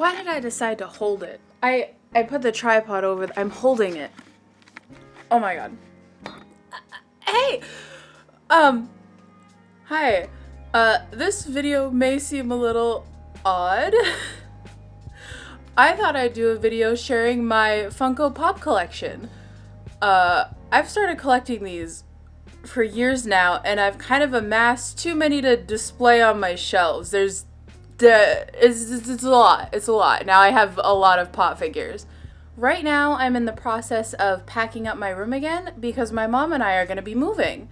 Why did I decide to hold it? I put the tripod over, I'm holding it. Oh my god. Hey! Hi. This video may seem a little odd. I thought I'd do a video sharing my Funko Pop Collection. I've started collecting these for years now, and I've kind of amassed too many to display on my shelves. It's a lot. It's a lot. Now I have a lot of pop figures. Right now, I'm in the process of packing up my room again because my mom and I are going to be moving.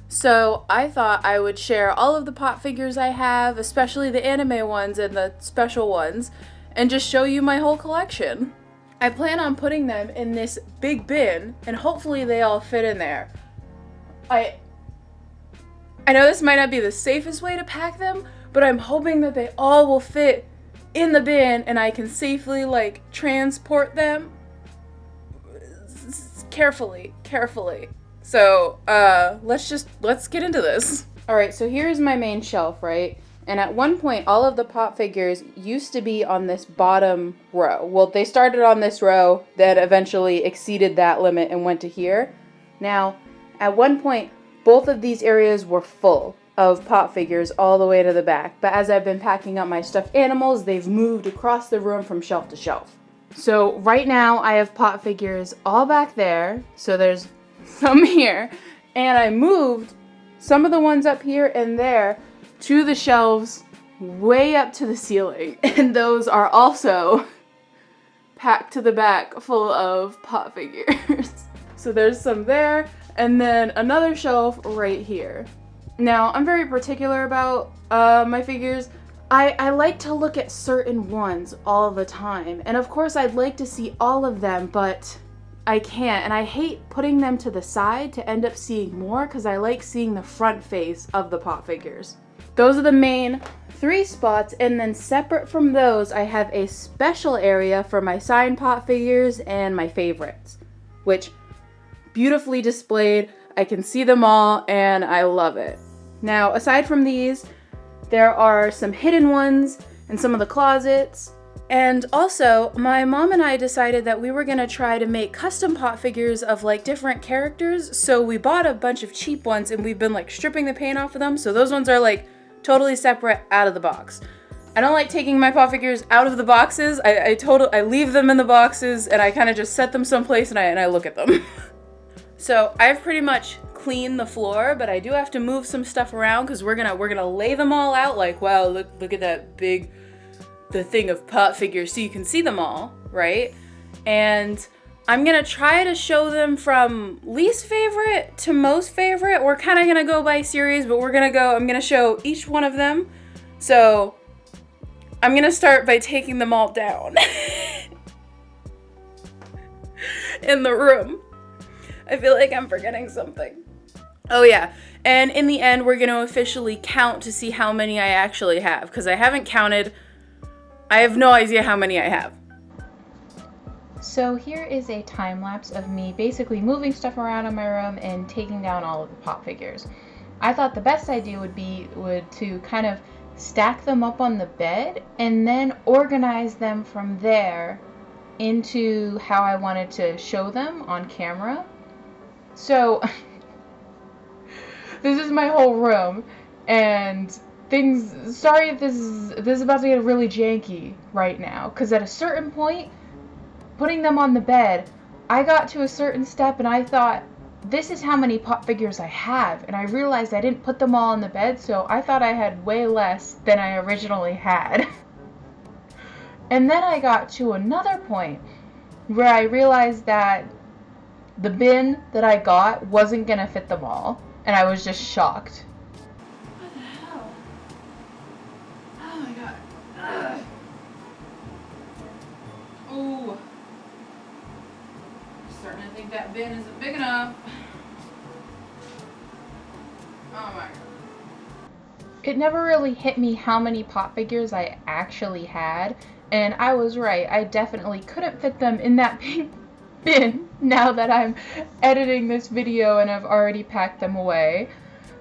So I thought I would share all of the pop figures I have, especially the anime ones and the special ones, and just show you my whole collection. I plan on putting them in this big bin, and hopefully they all fit in there. I know this might not be the safest way to pack them, but I'm hoping that they all will fit in the bin and I can safely, like, transport them carefully. So, let's get into this. Alright, so here's my main shelf, right? And at one point, all of the pop figures used to be on this bottom row. Well, they started on this row, then eventually exceeded that limit and went to here. Now, at one point, both of these areas were full of pop figures all the way to the back. But as I've been packing up my stuffed animals, they've moved across the room from shelf to shelf. So right now, I have pop figures all back there. So there's some here. And I moved some of the ones up here and there to the shelves way up to the ceiling. And those are also packed to the back full of pop figures. So there's some there, and then another shelf right here. Now, I'm very particular about my figures. I like to look at certain ones all the time. And of course, I'd like to see all of them, but I can't. And I hate putting them to the side to end up seeing more because I like seeing the front face of the pop figures. Those are the main 3 spots, and then separate from those, I have a special area for my signed pop figures and my favorites, which beautifully displayed. I can see them all, and I love it. Now, aside from these, there are some hidden ones in some of the closets. And also, my mom and I decided that we were gonna try to make custom pop figures of like different characters. So we bought a bunch of cheap ones and we've been like stripping the paint off of them. So those ones are like totally separate out of the box. I don't like taking my pop figures out of the boxes. I leave them in the boxes and I kind of just set them someplace and I look at them. So I've pretty much cleaned the floor, but I do have to move some stuff around because we're gonna lay them all out like, wow, look at that the thing of pop figures so you can see them all, right? And I'm gonna try to show them from least favorite to most favorite. We're kind of gonna go by series, but I'm gonna show each one of them. So I'm gonna start by taking them all down in the room. I feel like I'm forgetting something. Oh yeah, and in the end, we're gonna officially count to see how many I actually have, because I haven't counted. I have no idea how many I have. So here is a time lapse of me basically moving stuff around in my room and taking down all of the pop figures. I thought the best idea would to kind of stack them up on the bed and then organize them from there into how I wanted to show them on camera. So this is my whole room, and sorry if this is about to get really janky right now, because at a certain point, putting them on the bed, I got to a certain step and I thought, this is how many pop figures I have, and I realized I didn't put them all on the bed, so I thought I had way less than I originally had. And then I got to another point where I realized that the bin that I got wasn't gonna fit them all, and I was just shocked. What the hell? Oh my god. Ugh. Ooh. I'm starting to think that bin isn't big enough. Oh my god. It never really hit me how many pop figures I actually had, and I was right. I definitely couldn't fit them in that bin now that I'm editing this video and I've already packed them away.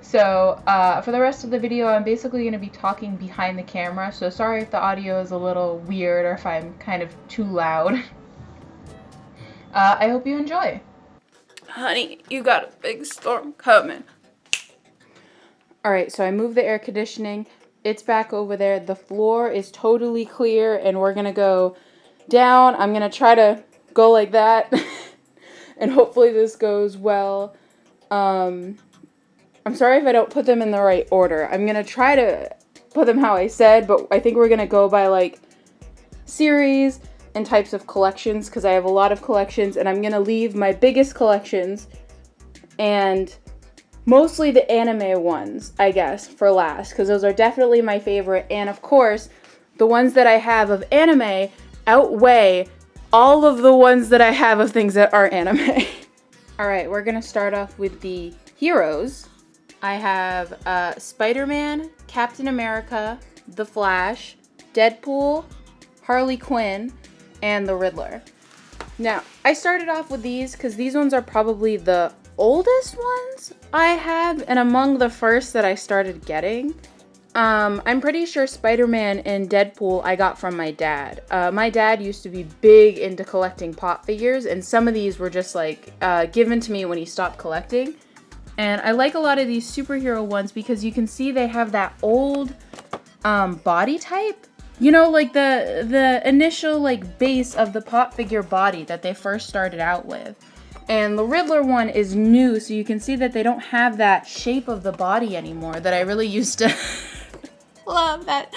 So for the rest of the video, I'm basically going to be talking behind the camera, so sorry if the audio is a little weird or if I'm kind of too loud. I hope you enjoy. Honey, you got a big storm coming. Alright, so I moved the air conditioning. It's back over there. The floor is totally clear, and we're going to go down. I'm going to try to go like that, and hopefully this goes well. I'm sorry if I don't put them in the right order. I'm going to try to put them how I said, but I think we're going to go by, like, series and types of collections, because I have a lot of collections, and I'm going to leave my biggest collections and mostly the anime ones, I guess, for last, because those are definitely my favorite, and of course, the ones that I have of anime outweigh all of the ones that I have of things that are anime. Alright, we're going to start off with the heroes. I have Spider-Man, Captain America, The Flash, Deadpool, Harley Quinn, and the Riddler. Now, I started off with these because these ones are probably the oldest ones I have, and among the first that I started getting. I'm pretty sure Spider-Man and Deadpool I got from my dad. My dad used to be big into collecting pop figures, and some of these were just like given to me when he stopped collecting. And I like a lot of these superhero ones because you can see they have that old body type. You know, like the initial like base of the pop figure body that they first started out with. And the Riddler one is new, so you can see that they don't have that shape of the body anymore that I really used to love. That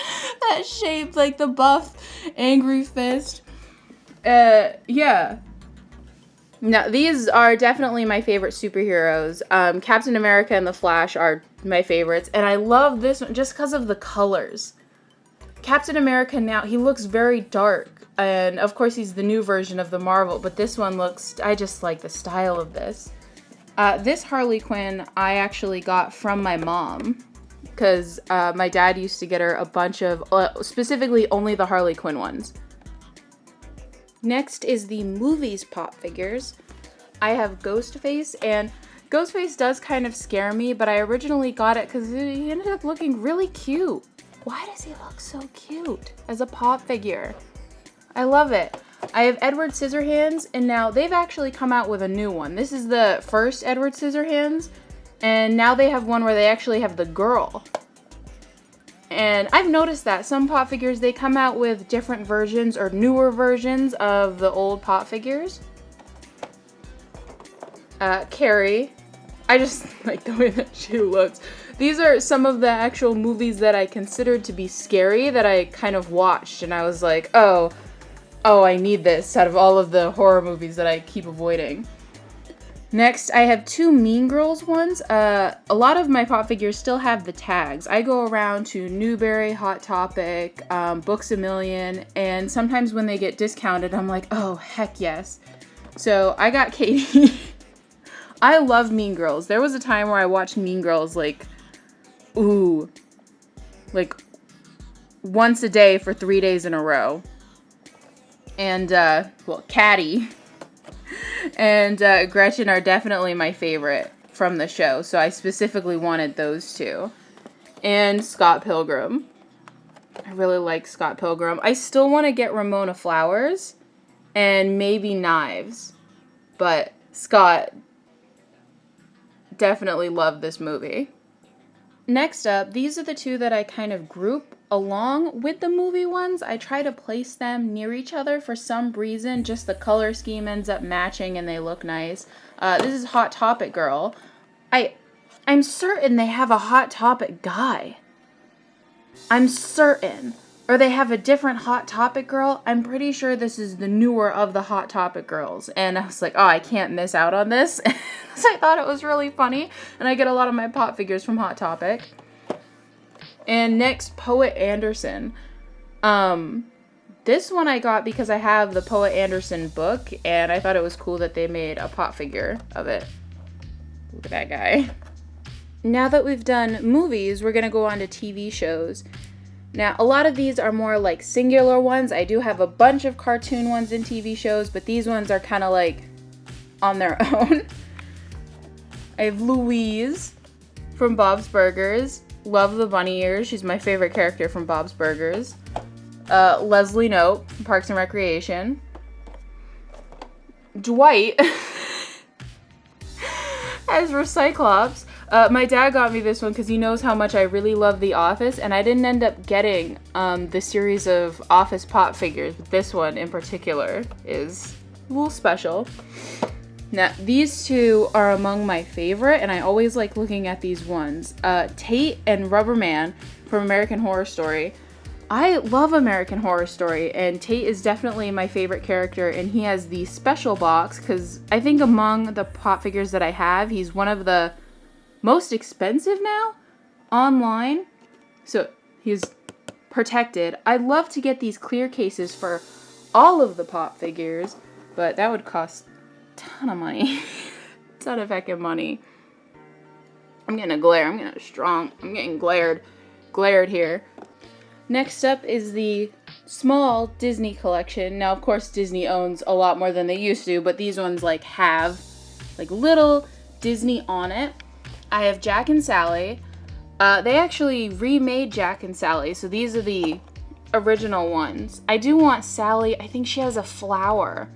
shape, like the buff angry fist. Yeah. Now, these are definitely my favorite superheroes. Captain America and The Flash are my favorites, and I love this one just because of the colors. Captain America now, he looks very dark, and of course he's the new version of the Marvel, but this one looks, I just like the style of this. This Harley Quinn I actually got from my mom, because my dad used to get her a bunch of, specifically only the Harley Quinn ones. Next is the movies pop figures. I have Ghostface, and Ghostface does kind of scare me, but I originally got it because he ended up looking really cute. Why does he look so cute as a pop figure? I love it. I have Edward Scissorhands, and now they've actually come out with a new one. This is the first Edward Scissorhands, and now they have one where they actually have the girl. And I've noticed that some pop figures, they come out with different versions or newer versions of the old pop figures. Carrie. I just like the way that she looks. These are some of the actual movies that I considered to be scary that I kind of watched, and I was like, oh, I need this out of all of the horror movies that I keep avoiding. Next, I have two Mean Girls ones. A lot of my pop figures still have the tags. I go around to Newberry, Hot Topic, Books A Million, and sometimes when they get discounted, I'm like, oh, heck yes. So I got Katie. I love Mean Girls. There was a time where I watched Mean Girls like once a day for 3 days in a row. And, Caddy and Gretchen are definitely my favorite from the show, so I specifically wanted those two. And Scott Pilgrim. I really like Scott Pilgrim. I still want to get Ramona Flowers and maybe Knives, but Scott, definitely love this movie. Next up, these are the two that I kind of group along with the movie ones. I try to place them near each other for some reason. Just the color scheme ends up matching and they look nice. This is Hot Topic Girl. I'm certain they have a Hot Topic guy. I'm certain. Or they have a different Hot Topic girl. I'm pretty sure this is the newer of the Hot Topic girls. And I was like, oh, I can't miss out on this. So I thought it was really funny. And I get a lot of my pop figures from Hot Topic. And next, Poet Anderson. This one I got because I have the Poet Anderson book. And I thought it was cool that they made a pop figure of it. Look at that guy. Now that we've done movies, we're going to go on to TV shows. Now, a lot of these are more like singular ones. I do have a bunch of cartoon ones in TV shows, but these ones are kind of like on their own. I have Louise. from Bob's Burgers. Love the bunny ears. She's my favorite character from Bob's Burgers. Leslie Knope from Parks and Recreation. Dwight as Recyclops. My dad got me this one because he knows how much I really love The Office, and I didn't end up getting the series of Office pop figures, but this one in particular is a little special. Now, these two are among my favorite, and I always like looking at these ones. Tate and Rubberman from American Horror Story. I love American Horror Story, and Tate is definitely my favorite character, and he has the special box, because I think among the pop figures that I have, he's one of the most expensive now online, so he's protected. I'd love to get these clear cases for all of the pop figures, but that would cost a ton of money. A ton of heckin' money. I'm getting a glare. I'm getting glared here. Next up is the small Disney collection. Now, of course, Disney owns a lot more than they used to, but these ones like have like little Disney on it. I have Jack and Sally. They actually remade Jack and Sally, so these are the original ones. I do want Sally. I think she has a flower.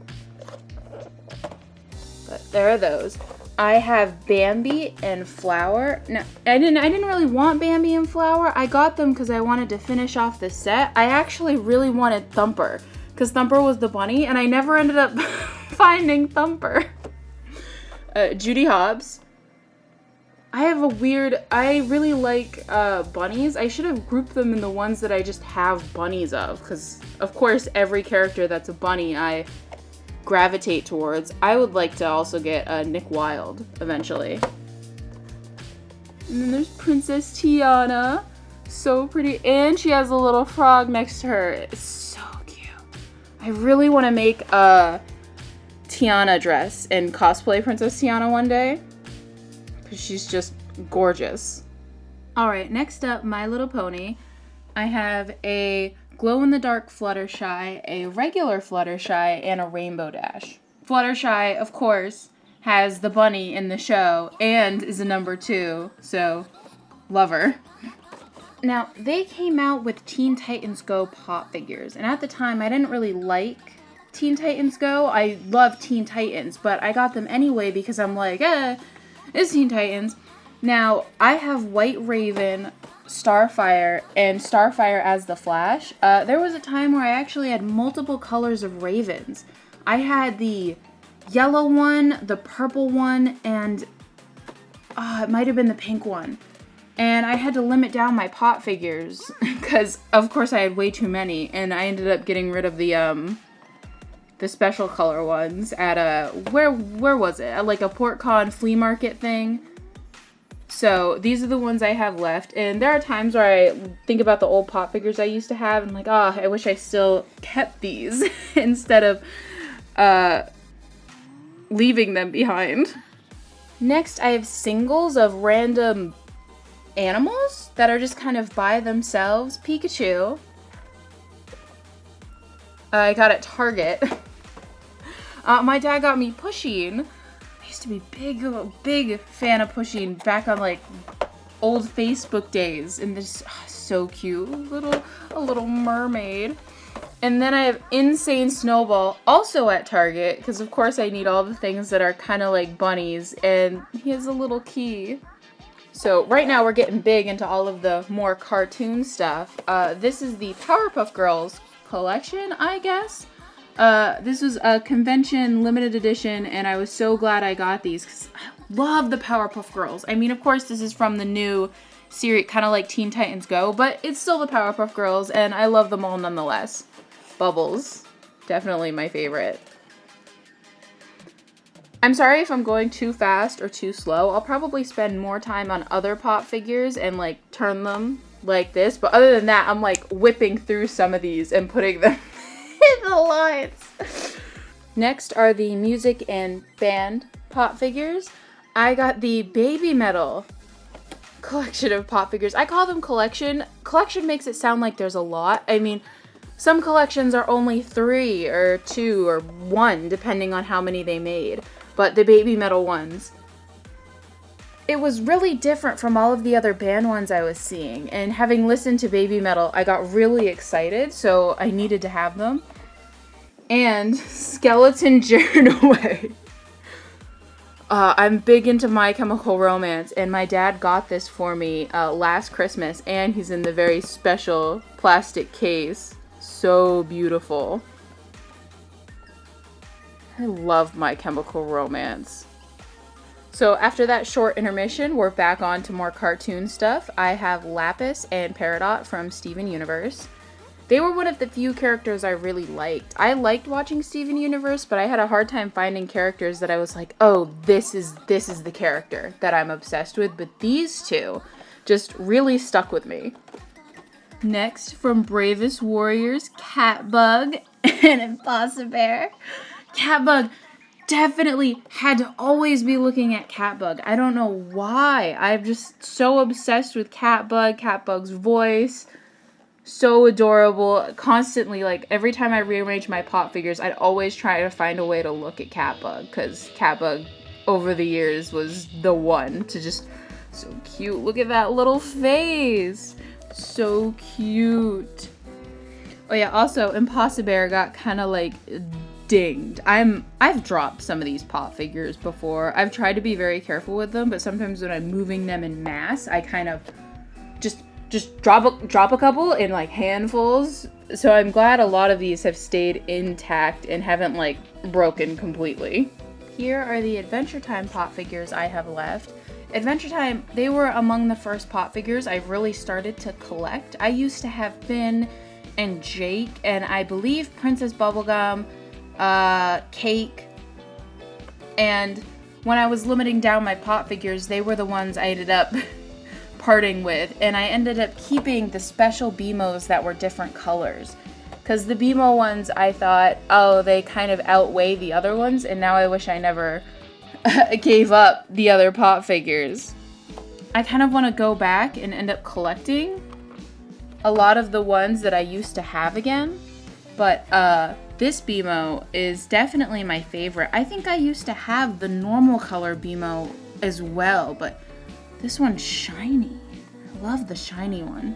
But there are those. I have Bambi and Flower. No, I didn't really want Bambi and Flower. I got them because I wanted to finish off the set. I actually really wanted Thumper, because Thumper was the bunny, and I never ended up finding Thumper. Judy Hobbs. I really like bunnies. I should have grouped them in the ones that I just have bunnies of, because of course every character that's a bunny I gravitate towards. I would like to also get Nick Wilde eventually. And then there's Princess Tiana. So pretty. And she has a little frog next to her. It's so cute. I really want to make a Tiana dress and cosplay Princess Tiana one day, because she's just gorgeous. Alright, next up, My Little Pony. I have a glow-in-the-dark Fluttershy, a regular Fluttershy, and a Rainbow Dash. Fluttershy, of course, has the bunny in the show and is a number 2, so love her. Now, they came out with Teen Titans Go pop figures, and at the time I didn't really like Teen Titans Go. I love Teen Titans, but I got them anyway because I'm like, it's Teen Titans. Now, I have White Raven, Starfire, and Starfire as the Flash. There was a time where I actually had multiple colors of Ravens. I had the yellow one, the purple one, and it might have been the pink one. And I had to limit down my pop figures because, of course, I had way too many, and I ended up getting rid of the special color ones at where was it? At like a PortCon flea market thing. So these are the ones I have left, and there are times where I think about the old pop figures I used to have and like, I wish I still kept these instead of leaving them behind. Next, I have singles of random animals that are just kind of by themselves. Pikachu. I got at Target. My dad got me Pusheen. I used to be big fan of Pusheen back on like old Facebook days, and this so cute, a little mermaid. And then I have Insane Snowball, also at Target, because of course I need all the things that are kind of like bunnies, and he has a little key. So right now we're getting big into all of the more cartoon stuff. This is the Powerpuff Girls collection, I guess. This was a convention limited edition, and I was so glad I got these because I love the Powerpuff Girls. I mean, of course, this is from the new series, kind of like Teen Titans Go, but it's still the Powerpuff Girls, and I love them all nonetheless. Bubbles, definitely my favorite. I'm sorry if I'm going too fast or too slow. I'll probably spend more time on other pop figures and like turn them like this, but other than that, I'm like whipping through some of these and putting them in the lines. Next are the music and band pop figures. I got the Baby Metal collection of pop figures. I call them collection. Collection makes it sound like there's a lot. I mean, some collections are only 3 or 2 or 1, depending on how many they made. But the Baby Metal ones it was really different from all of the other band ones I was seeing. And having listened to Baby Metal, I got really excited, so I needed to have them. And Skeleton Journaway. I'm big into My Chemical Romance, and my dad got this for me last Christmas, and he's in the very special plastic case. So beautiful. I love My Chemical Romance. So after that short intermission, we're back on to more cartoon stuff. I have Lapis and Peridot from Steven Universe. They were one of the few characters I really liked. I liked watching Steven Universe, but I had a hard time finding characters that I was like, oh, this is the character that I'm obsessed with. But these two just really stuck with me. Next, from Bravest Warriors, Catbug and Impossibear. Catbug definitely had to always be looking at Catbug. I don't know why. I'm just so obsessed with Catbug, Catbug's voice. So adorable. Constantly, like, every time I rearrange my pop figures, I'd always try to find a way to look at Catbug, because Catbug, over the years, was the one to just... So cute. Look at that little face. So cute. Oh yeah, also, Impossibear got kind of, like, dinged. I've dropped some of these pop figures before. I've tried to be very careful with them, but sometimes when I'm moving them in mass, I kind of just drop a couple in like handfuls. So I'm glad a lot of these have stayed intact and haven't like broken completely. Here are the Adventure Time pop figures I have left. Adventure Time, they were among the first pop figures I really started to collect. I used to have Finn and Jake, and I believe Princess Bubblegum, Cake, and when I was limiting down my pop figures, they were the ones I ended up parting with, and I ended up keeping the special BMOs that were different colors, because the BMO ones I thought, oh, they kind of outweigh the other ones, and now I wish I never gave up the other pop figures. I kind of want to go back and end up collecting a lot of the ones that I used to have again, but this BMO is definitely my favorite. I think I used to have the normal color BMO as well, but this one's shiny. I love the shiny one.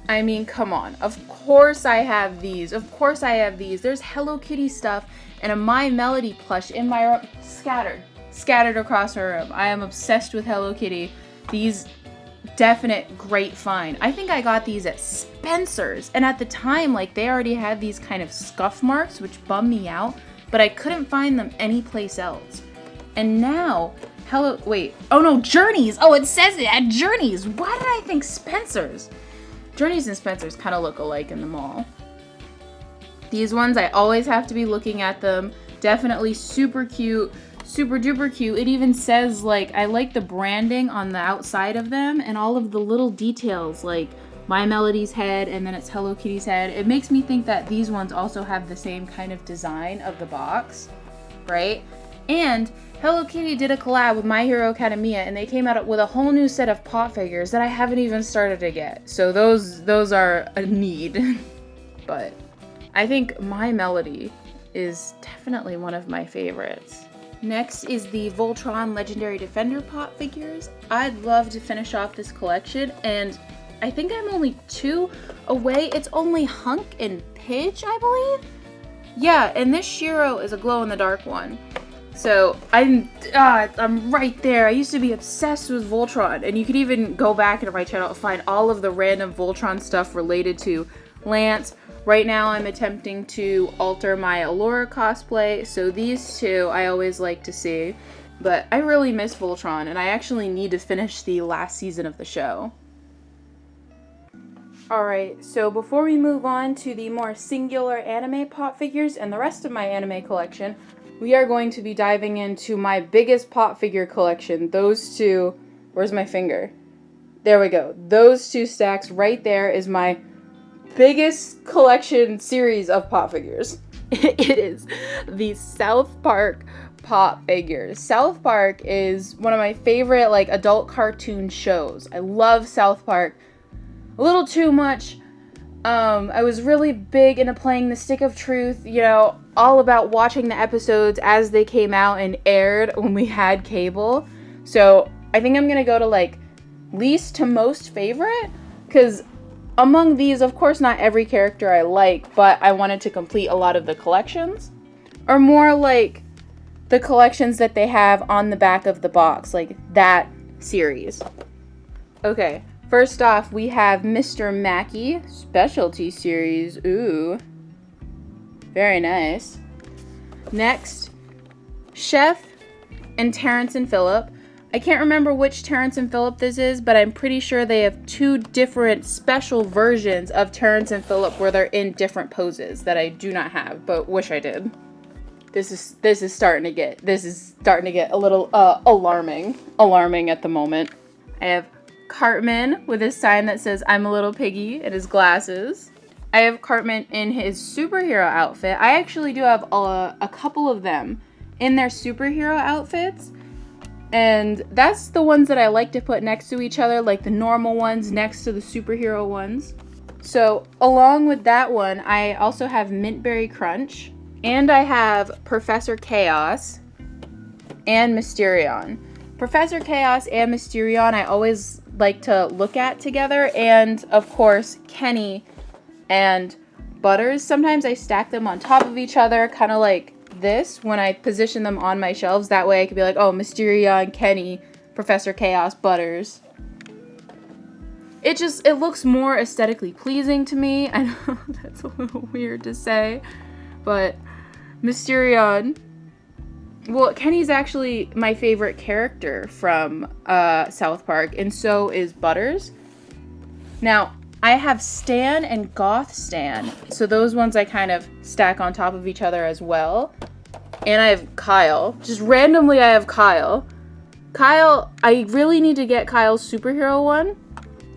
I mean, come on. Of course I have these. Of course I have these. There's Hello Kitty stuff and a My Melody plush in my room. Scattered across her room. I am obsessed with Hello Kitty. These definite great find. I think I got these at Spencer's. And at the time, like, they already had these kind of scuff marks, which bummed me out. But I couldn't find them anyplace else. And now... Journeys. Oh, it says it at Journeys. Why did I think Spencer's? Journeys and Spencer's kind of look alike in the mall. These ones, I always have to be looking at them. Definitely super cute, super duper cute. It even says, like, I like the branding on the outside of them and all of the little details, like My Melody's head and then it's Hello Kitty's head. It makes me think that these ones also have the same kind of design of the box, right? And Hello Kitty did a collab with My Hero Academia, and they came out with a whole new set of pop figures that I haven't even started to get. So those are a need. But I think My Melody is definitely one of my favorites. Next is the Voltron Legendary Defender pop figures. I'd love to finish off this collection, and I think I'm only 2 away. It's only Hunk and Pidge, I believe? Yeah, and this Shiro is a glow-in-the-dark one. So I'm right there. I used to be obsessed with Voltron, and you could even go back into my channel and find all of the random Voltron stuff related to Lance. Right now I'm attempting to alter my Allura cosplay, so these two I always like to see. But I really miss Voltron, and I actually need to finish the last season of the show. Alright, so before we move on to the more singular anime pop figures and the rest of my anime collection, we are going to be diving into my biggest pop figure collection. Those two, where's my finger? There we go. Those 2 stacks right there is my biggest collection series of pop figures. It is the South Park pop figures. South Park is one of my favorite like adult cartoon shows. I love South Park a little too much. I was really big into playing the Stick of Truth, you know, all about watching the episodes as they came out and aired when we had cable. So I think I'm gonna go to like least to most favorite, because among these, of course, not every character I like, but I wanted to complete a lot of the collections, or more like the collections that they have on the back of the box, like that series. Okay, first off, we have Mr. Mackey Specialty Series. Ooh, very nice. Next, Chef and Terrence and Phillip. I can't remember which Terrence and Phillip this is, but I'm pretty sure they have two different special versions of Terrence and Phillip where they're in different poses that I do not have, but wish I did. This is starting to get a little alarming at the moment. I have Cartman with his sign that says "I'm a little piggy" and his glasses. I have Cartman in his superhero outfit. I actually do have a couple of them in their superhero outfits. And that's the ones that I like to put next to each other, like the normal ones next to the superhero ones. So along with that one, I also have Mintberry Crunch, and I have Professor Chaos and Mysterion. Professor Chaos and Mysterion I always like to look at together, and of course Kenny and Butters. Sometimes I stack them on top of each other, kind of like this when I position them on my shelves. That way I could be like, oh, Mysterion, Kenny, Professor Chaos, Butters. It looks more aesthetically pleasing to me. I know that's a little weird to say, but Mysterion, well, Kenny's actually my favorite character from South Park, and so is Butters. Now, I have Stan and Goth Stan, so those ones I kind of stack on top of each other as well. And I have Kyle. Just randomly, I have Kyle. Kyle, I really need to get Kyle's superhero one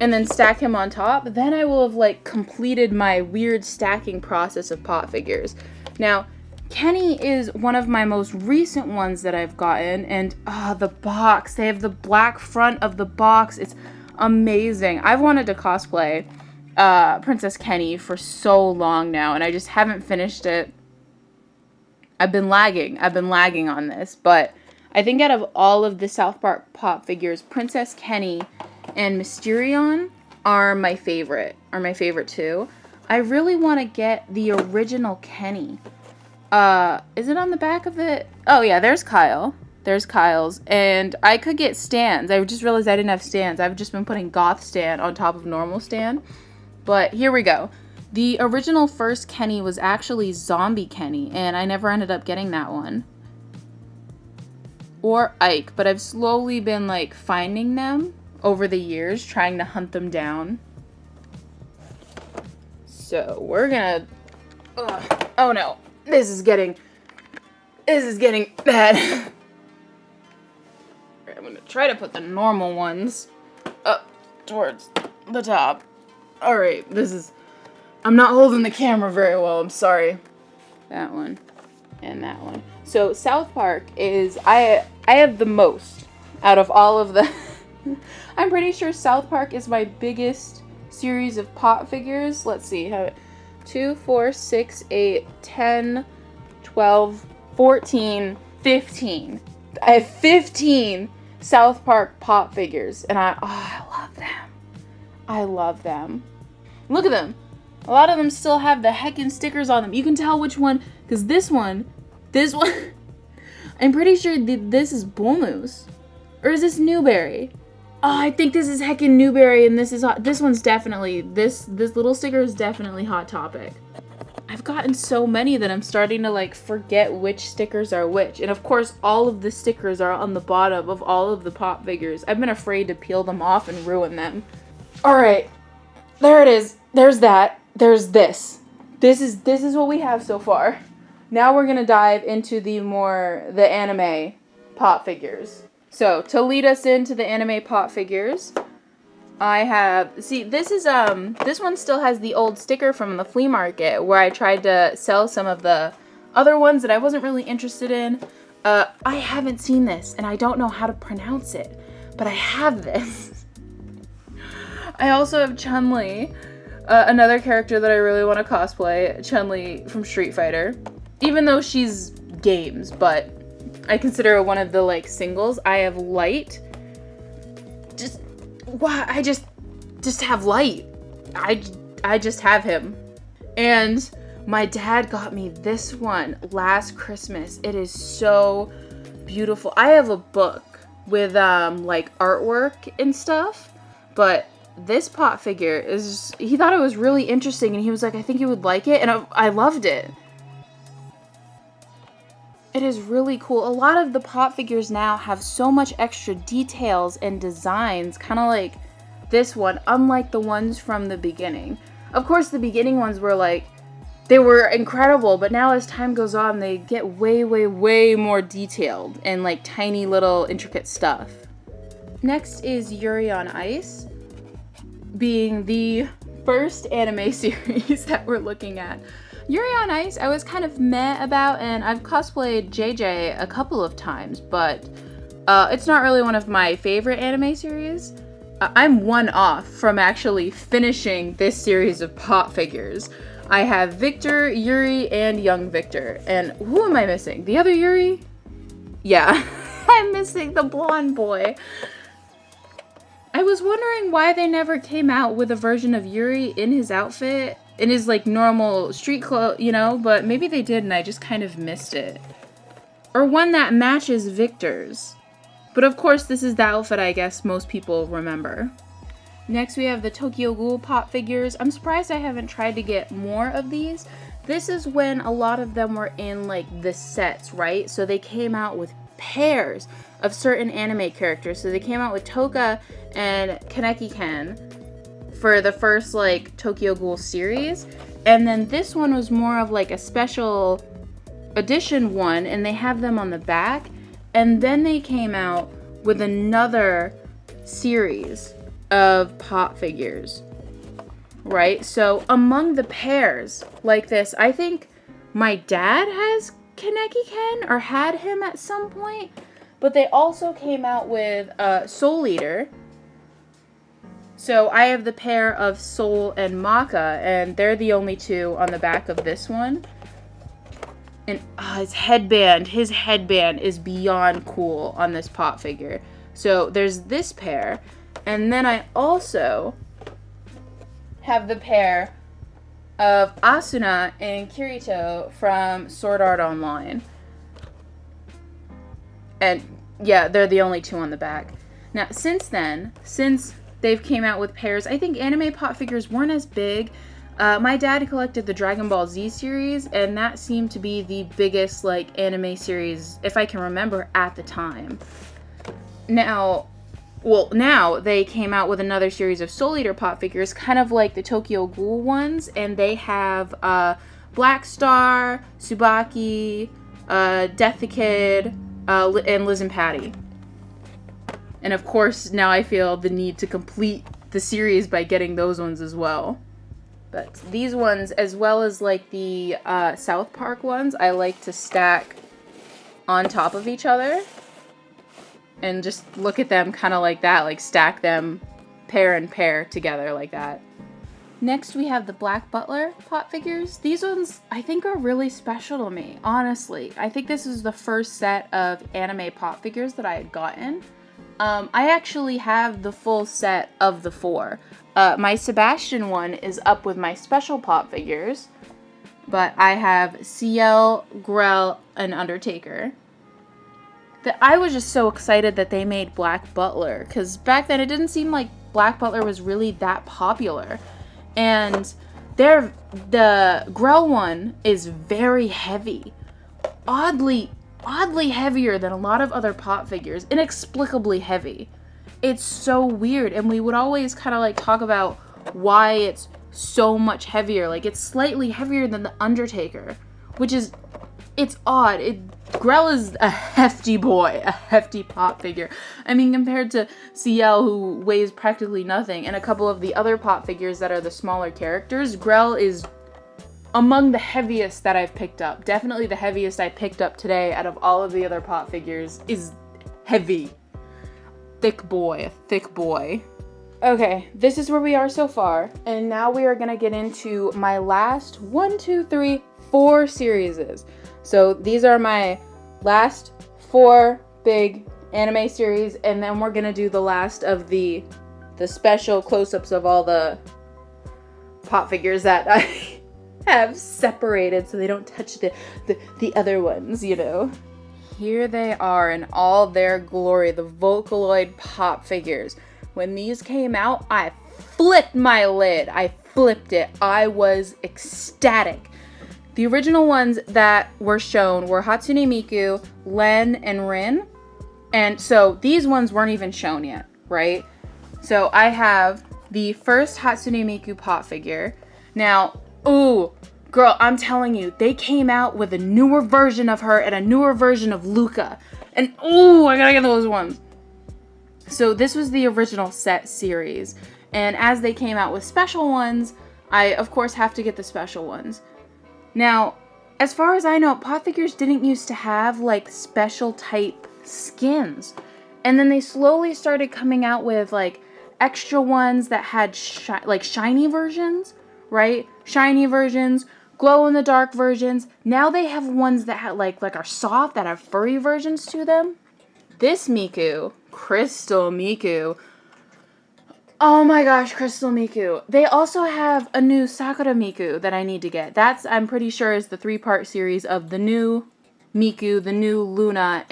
and then stack him on top. Then I will have, like, completed my weird stacking process of pot figures. Now, Kenny is one of my most recent ones that I've gotten. And, the box. They have the black front of the box. It's amazing. I've wanted to cosplay Princess Kenny for so long now, and I just haven't finished it. I've been lagging on this, but I think out of all of the South Park pop figures, Princess Kenny and Mysterion are my favorite too. I really want to get the original Kenny. Is it on the back of it? Oh yeah, there's Kyle. There's Kyle's, and I could get Stans. I just realized I didn't have Stans. I've just been putting Goth Stan on top of normal Stan, but here we go. The original first Kenny was actually Zombie Kenny, and I never ended up getting that one. Or Ike, but I've slowly been, like, finding them over the years, trying to hunt them down. So, we're gonna... oh no, this is getting bad. I'm gonna try to put the normal ones up towards the top. Alright, I'm not holding the camera very well, I'm sorry. That one and that one. So South Park is, I have the most out of all of the, I'm pretty sure South Park is my biggest series of pop figures. Let's see, how 2, 4, 6, 8, 10, 12, 14, 15. I have 15 South Park pop figures, and I love them. I love them. Look at them. A lot of them still have the heckin' stickers on them. You can tell which one, because this one, I'm pretty sure this is Bull Moose. Or is this Newberry? Oh, I think this is heckin' Newberry, and this one's definitely, this little sticker is definitely Hot Topic. I've gotten so many that I'm starting to, like, forget which stickers are which. And of course, all of the stickers are on the bottom of all of the pop figures. I've been afraid to peel them off and ruin them. Alright, there it is. There's that. There's this. This is what we have so far. Now we're gonna dive into the anime pop figures. So to lead us into the anime pop figures, I have, see, this one still has the old sticker from the flea market where I tried to sell some of the other ones that I wasn't really interested in. I haven't seen this and I don't know how to pronounce it, but I have this. I also have Chun-Li. Another character that I really want to cosplay, Chun-Li from Street Fighter. Even though she's games, but I consider her one of the, like, singles. I have Light just, why, I just have light. I just have him. And my dad got me this one last Christmas. It is so beautiful. I have a book with like artwork and stuff, but this pop figure is, he thought it was really interesting and he was like, I think you would like it, and I loved it. It is really cool. A lot of the pop figures now have so much extra details and designs, kind of like this one, unlike the ones from the beginning. Of course, the beginning ones were like, they were incredible, but now as time goes on, they get way, way, way more detailed and like tiny little intricate stuff. Next is Yuri on Ice, being the first anime series that we're looking at. Yuri on Ice, I was kind of meh about, and I've cosplayed JJ a couple of times, but it's not really one of my favorite anime series. I'm one off from actually finishing this series of pop figures. I have Victor, Yuri, and young Victor. And who am I missing? The other Yuri? Yeah, I'm missing the blonde boy. I was wondering why they never came out with a version of Yuri in his outfit, in his like normal street clothes, you know, but maybe they did and I just kind of missed it. Or one that matches Victor's. But of course, this is the outfit I guess most people remember. Next, we have the Tokyo Ghoul pop figures. I'm surprised I haven't tried to get more of these. This is when a lot of them were in like the sets, right? So they came out with pairs of certain anime characters. So they came out with Toka and Kaneki-ken for the first like Tokyo Ghoul series. And then this one was more of like a special edition one, and they have them on the back. And then they came out with another series of pop figures, right? So among the pairs like this, I think my dad has Kaneki-ken or had him at some point, but they also came out with Soul Eater. So I have the pair of Soul and Maka, and they're the only two on the back of this one. And his headband is beyond cool on this pop figure. So there's this pair. And then I also have the pair of Asuna and Kirito from Sword Art Online. And yeah, they're the only two on the back. Now, since they've came out with pairs, I think anime pop figures weren't as big. My dad collected the Dragon Ball Z series, and that seemed to be the biggest like anime series, if I can remember, at the time. Now they came out with another series of Soul Eater pop figures, kind of like the Tokyo Ghoul ones, and they have Black Star, Tsubaki, Death the Kid, and Liz and Patty. And of course, now I feel the need to complete the series by getting those ones as well. But these ones, as well as like the South Park ones, I like to stack on top of each other. And just look at them kind of like that, like stack them pair and pair together like that. Next, we have the Black Butler pop figures. These ones, I think, are really special to me, honestly. I think this is the first set of anime pop figures that I had gotten. I actually have the full set of the 4. My Sebastian one is up with my special pop figures, but I have CL, Grell, and Undertaker. I was just so excited that they made Black Butler, because back then it didn't seem like Black Butler was really that popular. And the Grell one is very heavy. Oddly heavier than a lot of other pop figures. Inexplicably heavy. It's so weird, and we would always kind of like talk about why it's so much heavier. Like, it's slightly heavier than the Undertaker, which is, it's odd. Grell is a hefty boy, a hefty pop figure. I mean, compared to CL, who weighs practically nothing, and a couple of the other pop figures that are the smaller characters, Grell is among the heaviest that I've picked up. Definitely the heaviest I picked up today out of all of the other pop figures is heavy. Thick boy. Okay, this is where we are so far, and now we are gonna get into my last 4 series. So these are my last 4 big anime series, and then we're gonna do the last of the special close-ups of all the pop figures that I have separated so they don't touch the other ones, you know. Here they are in all their glory, the Vocaloid pop figures. When these came out, I flipped my lid. I flipped it. I was ecstatic. The original ones that were shown were Hatsune Miku, Len, and Rin. And so these ones weren't even shown yet, right? So I have the first Hatsune Miku pop figure. Now, ooh, girl, I'm telling you, they came out with a newer version of her and a newer version of Luca. And ooh, I gotta get those ones. So this was the original set series. And as they came out with special ones, I, of course, have to get the special ones. Now, as far as I know, pop figures didn't used to have, like, special type skins. And then they slowly started coming out with, like, extra ones that had, shiny versions, right? Shiny versions, glow-in-the-dark versions. Now they have ones that have, like are soft, that have furry versions to them. This Miku, Crystal Miku, oh my gosh, Crystal Miku. They also have a new Sakura Miku that I need to get. That's, I'm pretty sure, is the 3-part series of the new Miku, the new Luca.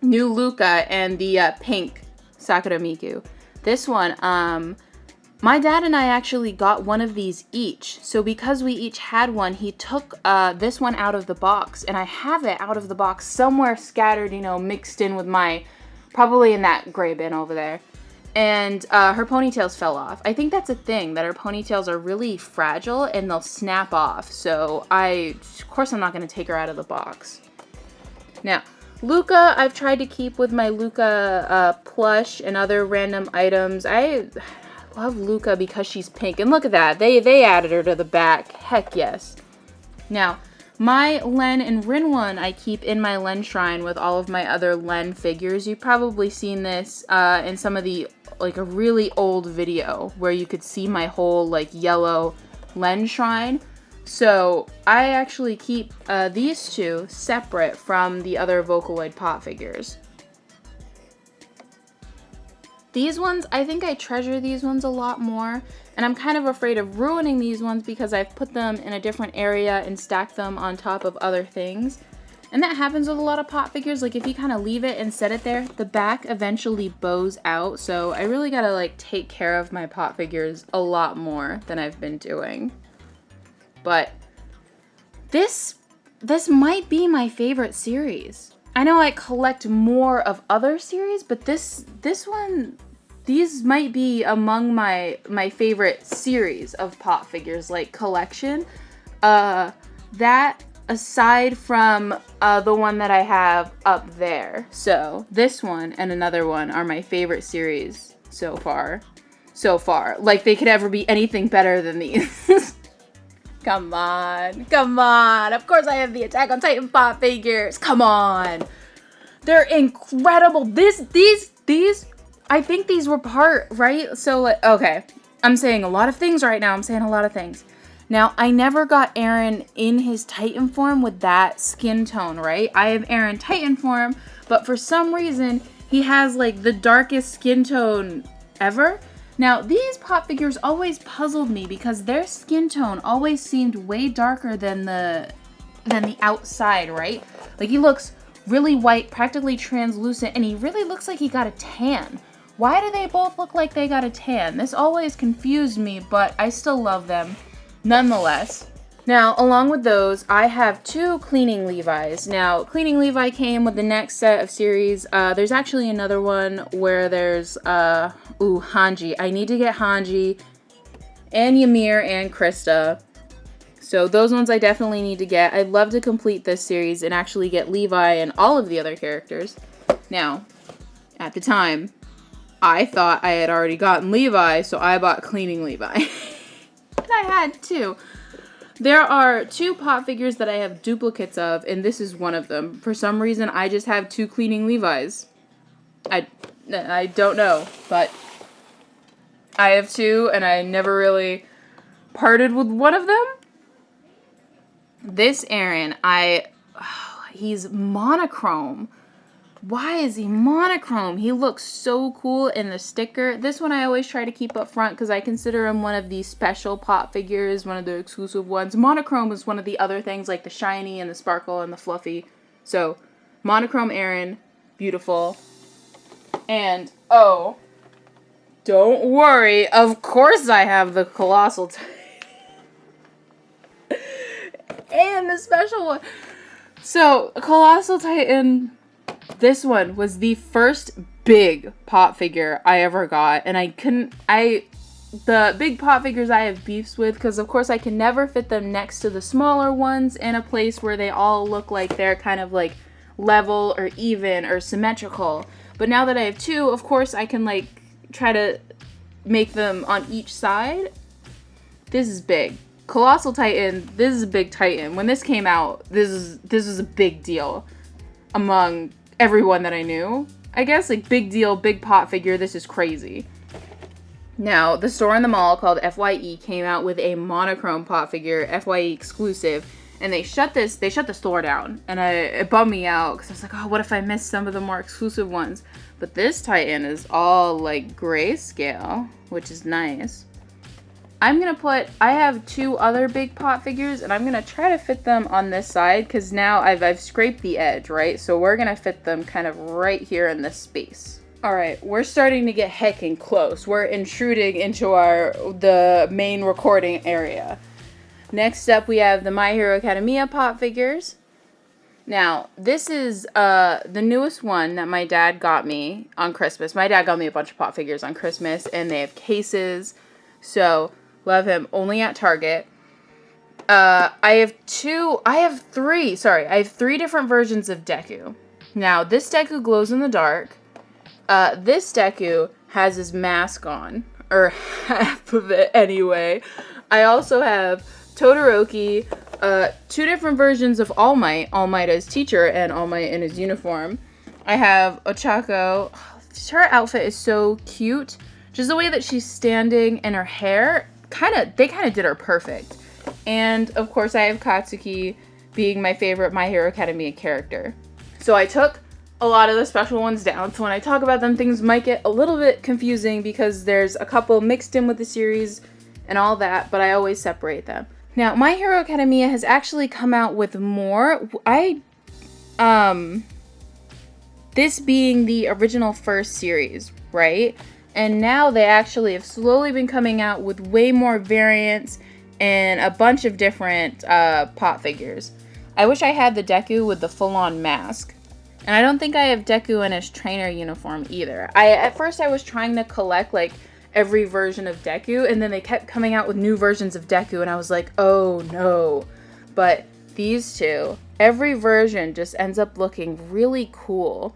New Luca and the pink Sakura Miku. This one, my dad and I actually got one of these each. So because we each had one, he took this one out of the box. And I have it out of the box somewhere scattered, you know, mixed in with my... probably in that gray bin over there. And her ponytails fell off. I think that's a thing, that her ponytails are really fragile and they'll snap off. So of course I'm not going to take her out of the box. Now, Luca, I've tried to keep with my Luca plush and other random items. I love Luca because she's pink. And look at that. They added her to the back. Heck yes. Now, my Len and Rin one I keep in my Len shrine with all of my other Len figures. You've probably seen this in some of the, like, a really old video where you could see my whole, like, yellow Len shrine. So I actually keep these two separate from the other Vocaloid pop figures. These ones, I think I treasure these ones a lot more, and I'm kind of afraid of ruining these ones because I've put them in a different area and stacked them on top of other things. And that happens with a lot of pop figures. Like, if you kind of leave it and set it there, the back eventually bows out. So I really gotta, like, take care of my pop figures a lot more than I've been doing. But this might be my favorite series. I know I collect more of other series, but this one, these might be among my favorite series of pop figures, like collection. That aside from the one that I have up there. So this one and another one are my favorite series so far. Like, they could ever be anything better than these. Come on. Of course I have the Attack on Titan pop figures. Come on. They're incredible. These, I think these were part, right? So, like, okay. I'm saying a lot of things right now. Now, I never got Eren in his Titan form with that skin tone, right? I have Eren Titan form, but for some reason, he has, like, the darkest skin tone ever. Now, these pop figures always puzzled me because their skin tone always seemed way darker than the outside, right? Like, he looks really white, practically translucent, and he really looks like he got a tan. Why do they both look like they got a tan? This always confused me, but I still love them nonetheless. Now, along with those, I have 2 Cleaning Levi's. Now, Cleaning Levi came with the next set of series. There's actually another one where there's, Hanji. I need to get Hanji and Ymir and Krista. So those ones I definitely need to get. I'd love to complete this series and actually get Levi and all of the other characters. Now, at the time, I thought I had already gotten Levi, so I bought Cleaning Levi. And I had 2. There are 2 pop figures that I have duplicates of, and this is one of them. For some reason, I just have 2 Cleaning Levi's. I don't know, but I have 2, and I never really parted with one of them. This Eren, he's monochrome. Why is he monochrome? He looks so cool in the sticker. This one I always try to keep up front because I consider him one of the special pop figures, one of the exclusive ones. Monochrome is one of the other things like the shiny and the sparkle and the fluffy. So, monochrome Aaron, beautiful. And, oh, don't worry, of course I have the Colossal Titan. And the special one. So, Colossal Titan, this one was the first big pop figure I ever got. And the big pop figures I have beefs with because, of course, I can never fit them next to the smaller ones in a place where they all look like they're kind of like level or even or symmetrical. But now that I have two, of course, I can like try to make them on each side. This is big. Colossal Titan, this is a big Titan. When this came out, this is a big deal among everyone that I knew. I guess, like, big deal, big pop figure, this is crazy. Now, the store in the mall called FYE came out with a monochrome pop figure, FYE exclusive, and they shut the store down. And it bummed me out, because I was like, oh, what if I missed some of the more exclusive ones? But this Titan is all, like, grayscale, which is nice. I have two other big pop figures, and I'm going to try to fit them on this side, because now I've scraped the edge, right? So we're going to fit them kind of right here in this space. Alright, we're starting to get heckin' close. We're intruding into the main recording area. Next up, we have the My Hero Academia pop figures. Now, this is the newest one that my dad got me on Christmas. My dad got me a bunch of pop figures on Christmas, and they have cases, so love him. Only at Target. I have three different versions of Deku. Now, this Deku glows in the dark. This Deku has his mask on, or half of it anyway. I also have Todoroki, two different versions of All Might as teacher and All Might in his uniform. I have Ochako. Her outfit is so cute. Just the way that she's standing and her hair, they kind of did her perfect. And, of course, I have Katsuki being my favorite My Hero Academia character. So I took a lot of the special ones down, so when I talk about them, things might get a little bit confusing because there's a couple mixed in with the series and all that, but I always separate them. Now, My Hero Academia has actually come out with more. This being the original first series, right? And now they actually have slowly been coming out with way more variants and a bunch of different pop figures. I wish I had the Deku with the full-on mask. And I don't think I have Deku in his trainer uniform either. At first I was trying to collect like every version of Deku, and then they kept coming out with new versions of Deku, and I was like, oh no. But these two, every version just ends up looking really cool.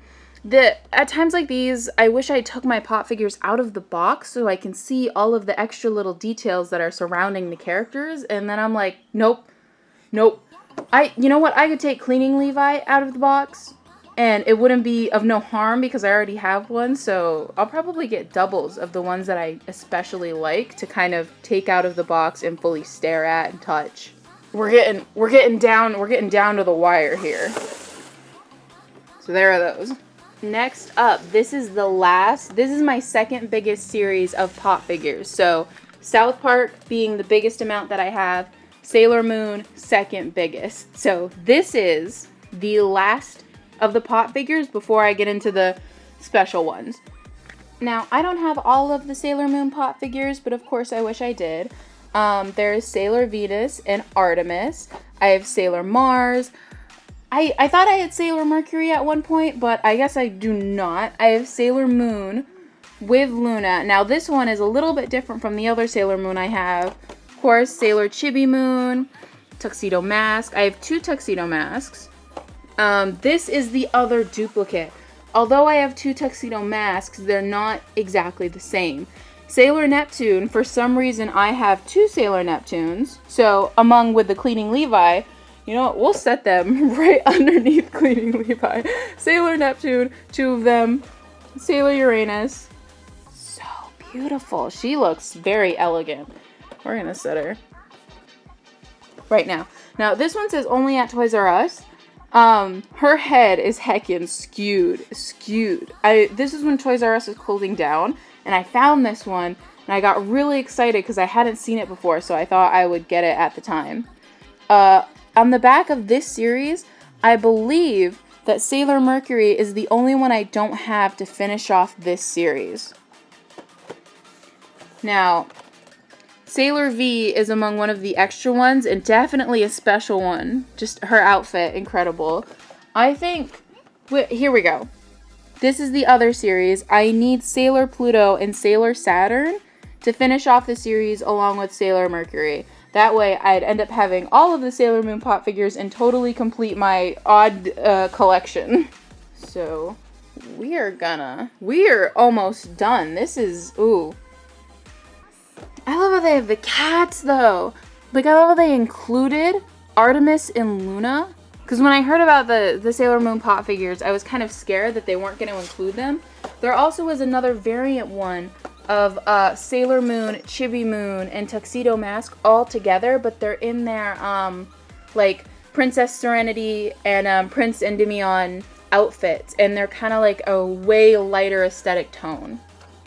At times like these, I wish I took my pop figures out of the box so I can see all of the extra little details that are surrounding the characters, and then I'm like, nope. You know what? I could take Cleaning Levi out of the box, and it wouldn't be of no harm because I already have one, so I'll probably get doubles of the ones that I especially like to kind of take out of the box and fully stare at and touch. We're getting down to the wire here. So there are those. Next up, this is my second biggest series of pop figures. So South Park being the biggest amount that I have, Sailor Moon second biggest. So this is the last of the pop figures before I get into the special ones. Now, I don't have all of the Sailor Moon pop figures, but of course I wish I did. There's Sailor Venus and Artemis. I have Sailor Mars. I thought I had Sailor Mercury at one point, but I guess I do not. I have Sailor Moon with Luna. Now, this one is a little bit different from the other Sailor Moon I have. Of course, Sailor Chibi Moon, Tuxedo Mask. I have two Tuxedo Masks. This is the other duplicate. Although I have two Tuxedo Masks, they're not exactly the same. Sailor Neptune, for some reason I have two Sailor Neptunes. So, among with the Cleaning Levi, you know what, we'll set them right underneath Cleaning Levi. Sailor Neptune, two of them. Sailor Uranus. So beautiful. She looks very elegant. We're gonna set her right now. Now, this one says only at Toys R Us. Her head is heckin' skewed. This is when Toys R Us was closing down, and I found this one, and I got really excited because I hadn't seen it before, so I thought I would get it at the time. On the back of this series, I believe that Sailor Mercury is the only one I don't have to finish off this series. Now, Sailor V is among one of the extra ones, and definitely a special one. Just her outfit, incredible. I think, here we go. This is the other series. I need Sailor Pluto and Sailor Saturn to finish off the series along with Sailor Mercury. That way, I'd end up having all of the Sailor Moon pop figures and totally complete my odd collection. So, we're almost done. This is, ooh. I love how they have the cats, though. Like, I love how they included Artemis and Luna. Because when I heard about the Sailor Moon pop figures, I was kind of scared that they weren't going to include them. There also was another variant one of Sailor Moon, Chibi Moon, and Tuxedo Mask all together, but they're in their, like, Princess Serenity and Prince Endymion outfits, and they're kind of like a way lighter aesthetic tone.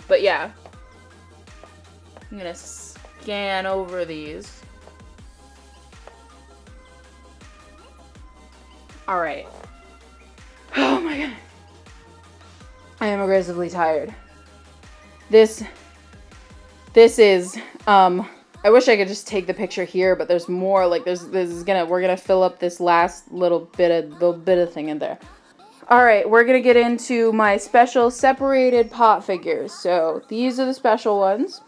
But yeah, I'm gonna scan over these. Alright. Oh my god. I am aggressively tired. This is, I wish I could just take the picture here, but there's more, like, we're gonna fill up this last little bit of thing in there. Alright, we're gonna get into my special separated pop figures. So, these are the special ones,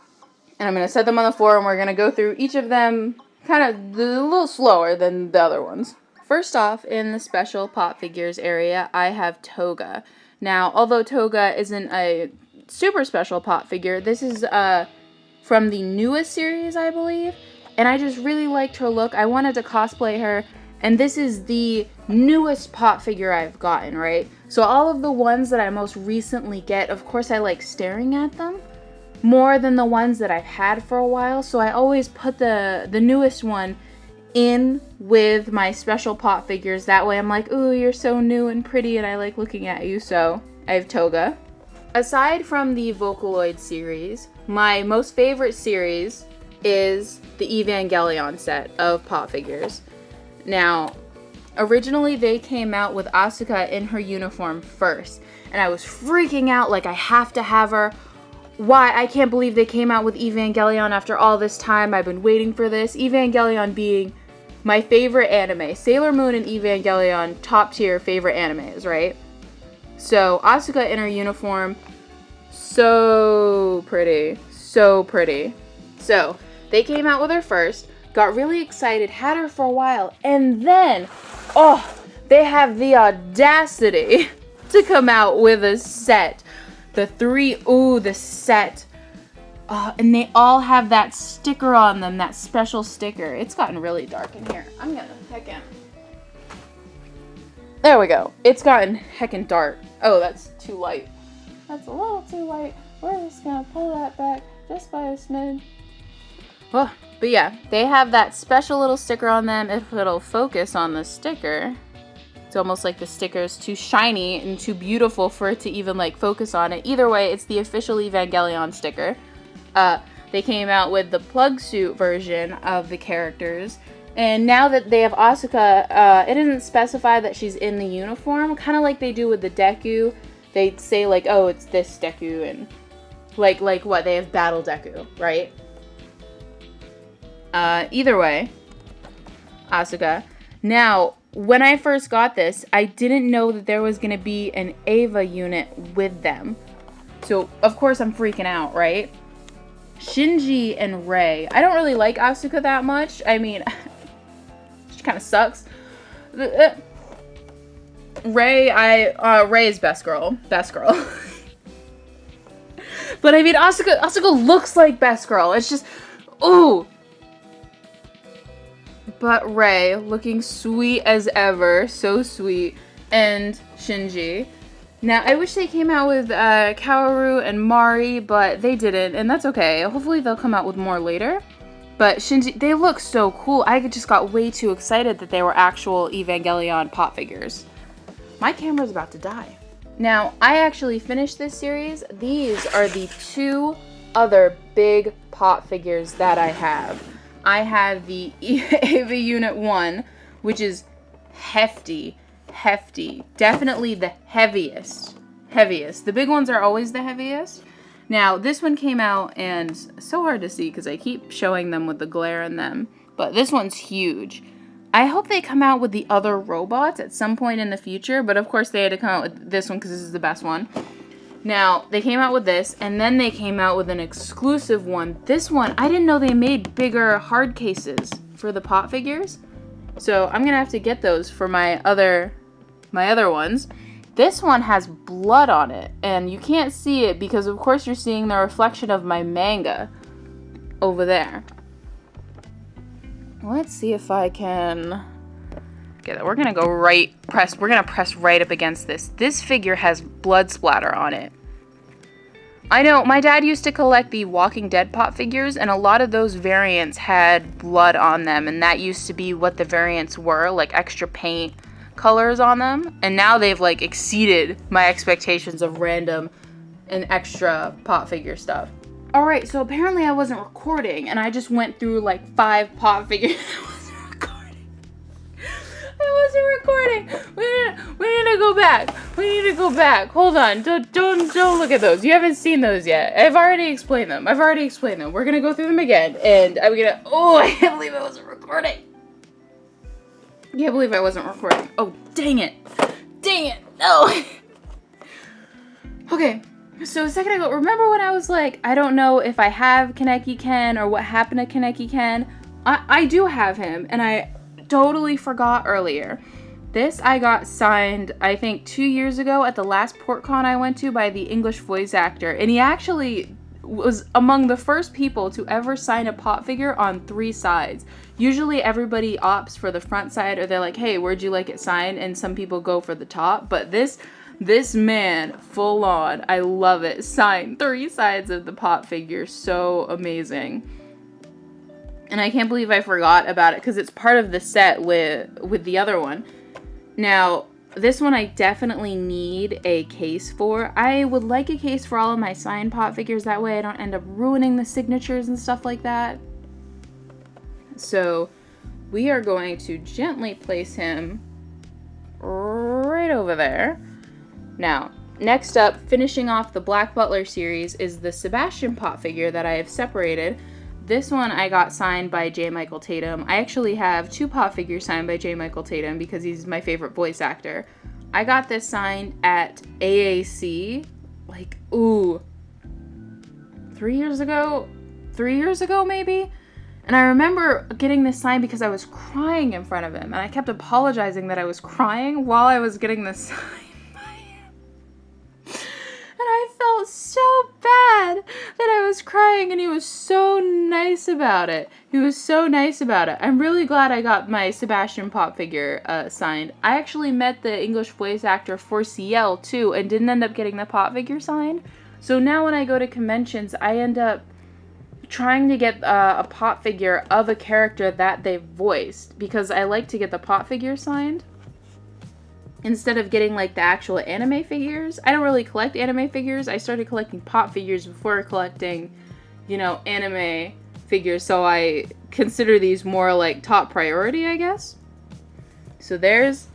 and I'm gonna set them on the floor, and we're gonna go through each of them kind of a little slower than the other ones. First off, in the special pop figures area, I have Toga. Now, although Toga isn't a super special pop figure, this is from the newest series, I believe, and I just really liked her look. I wanted to cosplay her, and this is the newest pop figure I've gotten, right? So all of the ones that I most recently get, of course I like staring at them more than the ones that I've had for a while, so I always put the newest one in with my special pop figures. That way I'm like, ooh, you're so new and pretty and I like looking at you. So I have Toga. Aside from the Vocaloid series, my most favorite series is the Evangelion set of pop figures. Now, originally they came out with Asuka in her uniform first, and I was freaking out like I have to have her. Why? I can't believe they came out with Evangelion after all this time. I've been waiting for this. Evangelion being my favorite anime. Sailor Moon and Evangelion, top tier favorite animes, right? So, Asuka in her uniform, so pretty. So pretty. So, they came out with her first, got really excited, had her for a while, and then, oh, they have the audacity to come out with a set. The set. And they all have that sticker on them, that special sticker. It's gotten really dark in here. I'm gonna heckin'. There we go. It's gotten heckin' dark. Oh, that's too light. That's a little too light. We're just gonna pull that back just by a smidge. Oh, but yeah, they have that special little sticker on them. If it'll focus on the sticker, it's almost like the sticker is too shiny and too beautiful for it to even like focus on it. Either way, it's the official Evangelion sticker. They came out with the plug suit version of the characters. And now that they have Asuka, it doesn't specify that she's in the uniform. Kind of like they do with the Deku. They say like, oh, it's this Deku, and like what? They have Battle Deku, right? Either way, Asuka. Now, when I first got this, I didn't know that there was going to be an Eva unit with them. So, of course, I'm freaking out, right? Shinji and Rei. I don't really like Asuka that much. I mean, she kind of sucks. Rei is best girl. Best girl. But I mean, Asuka looks like best girl. It's just, ooh. But Rei, looking sweet as ever. So sweet. And Shinji. Now, I wish they came out with Kaworu and Mari, but they didn't, and that's okay. Hopefully they'll come out with more later. But Shinji, they look so cool. I just got way too excited that they were actual Evangelion pop figures. My camera's about to die. Now, I actually finished this series. These are the 2 other big pop figures that I have. I have the Eva Unit 1, which is hefty. Definitely the heaviest. The big ones are always the heaviest. Now, this one came out, and it's so hard to see because I keep showing them with the glare in them. But this one's huge. I hope they come out with the other robots at some point in the future, but of course they had to come out with this one because this is the best one. Now, they came out with this, and then they came out with an exclusive one. This one, I didn't know they made bigger hard cases for the pop figures. So I'm going to have to get those for my other ones. This one has blood on it, and you can't see it because, of course, you're seeing the reflection of my manga over there. Let's see if I can get it. We're going to press right up against this. This figure has blood splatter on it. I know, my dad used to collect the Walking Dead pop figures, and a lot of those variants had blood on them, and that used to be what the variants were, like extra paint colors on them, and now they've like exceeded my expectations of random and extra pop figure stuff. Alright, so apparently I wasn't recording, and I just went through like 5 pop figures. I wasn't recording. We need to go back. Hold on. Don't look at those. You haven't seen those yet. I've already explained them. We're gonna go through them again, and I'm gonna. Oh, I can't believe I wasn't recording. Oh, dang it. No. Okay. So a second ago, remember when I was like, I don't know if I have Kaneki Ken or what happened to Kaneki Ken? I do have him, and I totally forgot earlier. This I got signed, I think, 2 years ago at the last PortCon I went to by the English voice actor, and he actually was among the first people to ever sign a pop figure on 3 sides. Usually everybody opts for the front side, or they're like, hey, where'd you like it signed? And some people go for the top, but this man, full on, I love it, signed 3 sides of the pop figure. So amazing. And I can't believe I forgot about it because it's part of the set with the other one. Now, this one I definitely need a case for. I would like a case for all of my signed pop figures. That way I don't end up ruining the signatures and stuff like that. So we are going to gently place him right over there. Now, next up, finishing off the Black Butler series is the Sebastian pop figure that I have separated. This one I got signed by J. Michael Tatum. I actually have 2 pop figures signed by J. Michael Tatum because he's my favorite voice actor. I got this signed at AAC, 3 years ago? 3 years ago, maybe? And I remember getting this signed because I was crying in front of him, and I kept apologizing that I was crying while I was getting this signed. And I felt so bad that I was crying, and he was so nice about it. I'm really glad I got my Sebastian pop figure signed. I actually met the English voice actor for CL too, and didn't end up getting the pop figure signed. So now when I go to conventions, I end up trying to get a pop figure of a character that they voiced, because I like to get the pop figure signed instead of getting like the actual anime figures. I don't really collect anime figures. I started collecting pop figures before collecting, anime figures, so I consider these more like top priority, I guess. So there's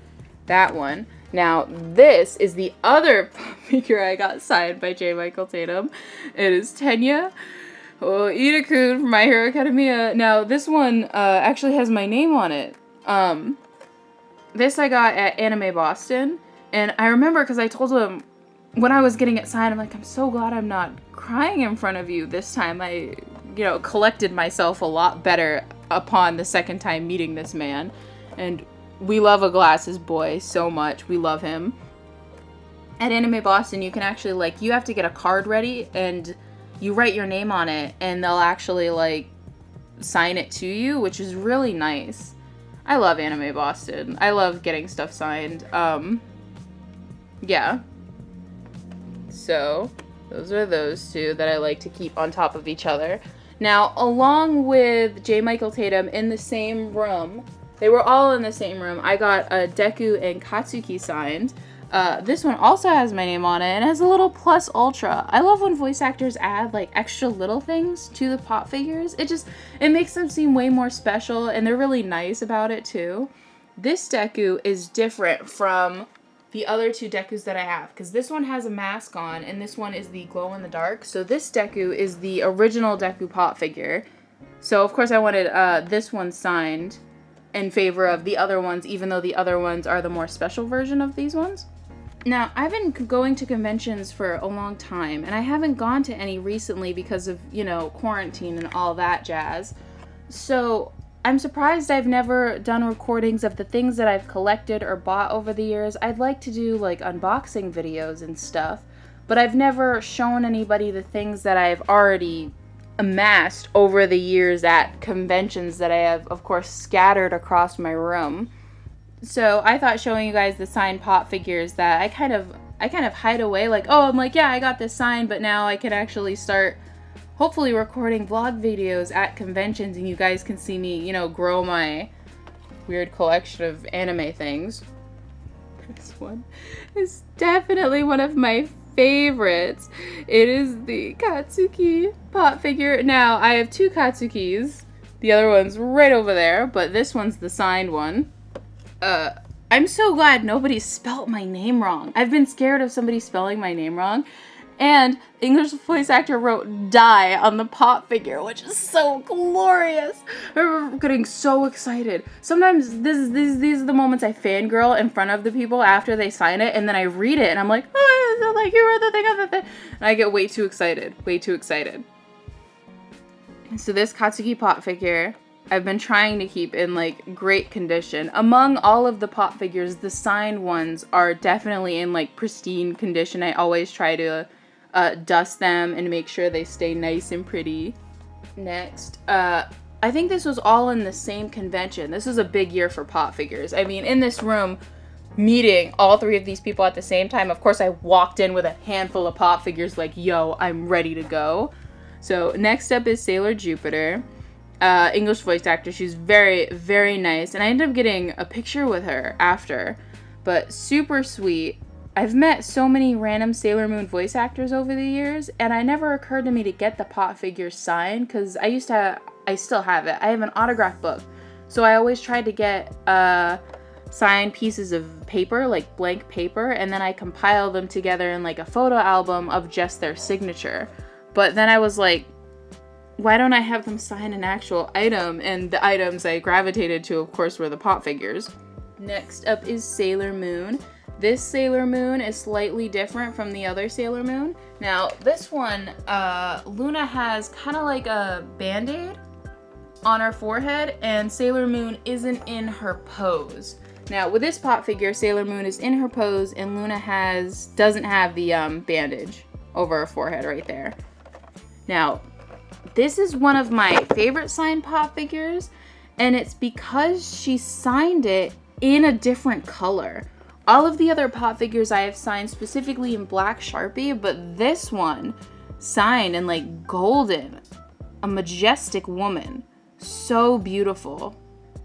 that one. Now, this is the other pop figure I got signed by J. Michael Tatum. It is Tenya Ida-kun from My Hero Academia. Now, this one actually has my name on it. This I got at Anime Boston, and I remember because I told him when I was getting it signed, I'm like, I'm so glad I'm not crying in front of you this time. I, collected myself a lot better upon the second time meeting this man, and we love a Glasses boy so much. We love him. At Anime Boston, you can actually, you have to get a card ready, and you write your name on it, and they'll actually, sign it to you, which is really nice. I love Anime Boston. I love getting stuff signed. Yeah. So, those are those 2 that I like to keep on top of each other. Now, along with J. Michael Tatum in the same room, they were all in the same room, I got a Deku and Katsuki signed. This one also has my name on it and has a little plus ultra. I love when voice actors add like extra little things to the pop figures. It makes them seem way more special, and they're really nice about it too. This Deku is different from the other two Dekus that I have, because this one has a mask on and this one is the glow in the dark. So this Deku is the original Deku pop figure. So of course I wanted this one signed in favor of the other ones, even though the other ones are the more special version of these ones. Now, I've been going to conventions for a long time, and I haven't gone to any recently because of, you know, quarantine and all that jazz. So I'm surprised I've never done recordings of the things that I've collected or bought over the years. I'd like to do like unboxing videos and stuff, but I've never shown anybody the things that I've already amassed over the years at conventions that I have, of course, scattered across my room. So I thought showing you guys the signed pop figures that I kind of hide away, like, oh, I'm like, yeah, I got this signed, but now I can actually start hopefully recording vlog videos at conventions, and you guys can see me, you know, grow my weird collection of anime things. This one is definitely one of my favorites. It is the Katsuki pop figure. Now, I have two Katsukis. The other one's right over there, but this one's the signed one. I'm so glad nobody spelt my name wrong. I've been scared of somebody spelling my name wrong. And the English voice actor wrote die on the pop figure, which is so glorious. I remember getting so excited. Sometimes these are the moments I fangirl in front of the people after they sign it, and then I read it and I'm like, oh, like you wrote the thing on the thing. And I get way too excited. So this Katsuki pop figure, I've been trying to keep in like great condition. Among all of the pop figures, the signed ones are definitely in like pristine condition. I always try to dust them and make sure they stay nice and pretty. Next, I think this was all in the same convention. This was a big year for pop figures. I mean, in this room, meeting all three of these people at the same time, of course I walked in with a handful of pop figures like, yo, I'm ready to go. So next up is Sailor Jupiter. English voice actor. She's very, very nice. And I ended up getting a picture with her after. But super sweet. I've met so many random Sailor Moon voice actors over the years, and it never occurred to me to get the pop figure signed, because I still have it. I have an autograph book. So I always tried to get signed pieces of paper, like blank paper, and then I compile them together in like a photo album of just their signature. But then I was like, why don't I have them sign an actual item? And the items I gravitated to, of course, were the pop figures. Next up is Sailor Moon. This Sailor Moon is slightly different from the other Sailor Moon. Now, this one, Luna has kind of like a band-aid on her forehead, and Sailor Moon isn't in her pose. Now, with this pop figure, Sailor Moon is in her pose, and Luna doesn't have the bandage over her forehead right there. Now, this is one of my favorite signed pop figures, and it's because she signed it in a different color. All of the other pop figures I have signed specifically in black Sharpie, but this one signed in like golden. A majestic woman. So beautiful.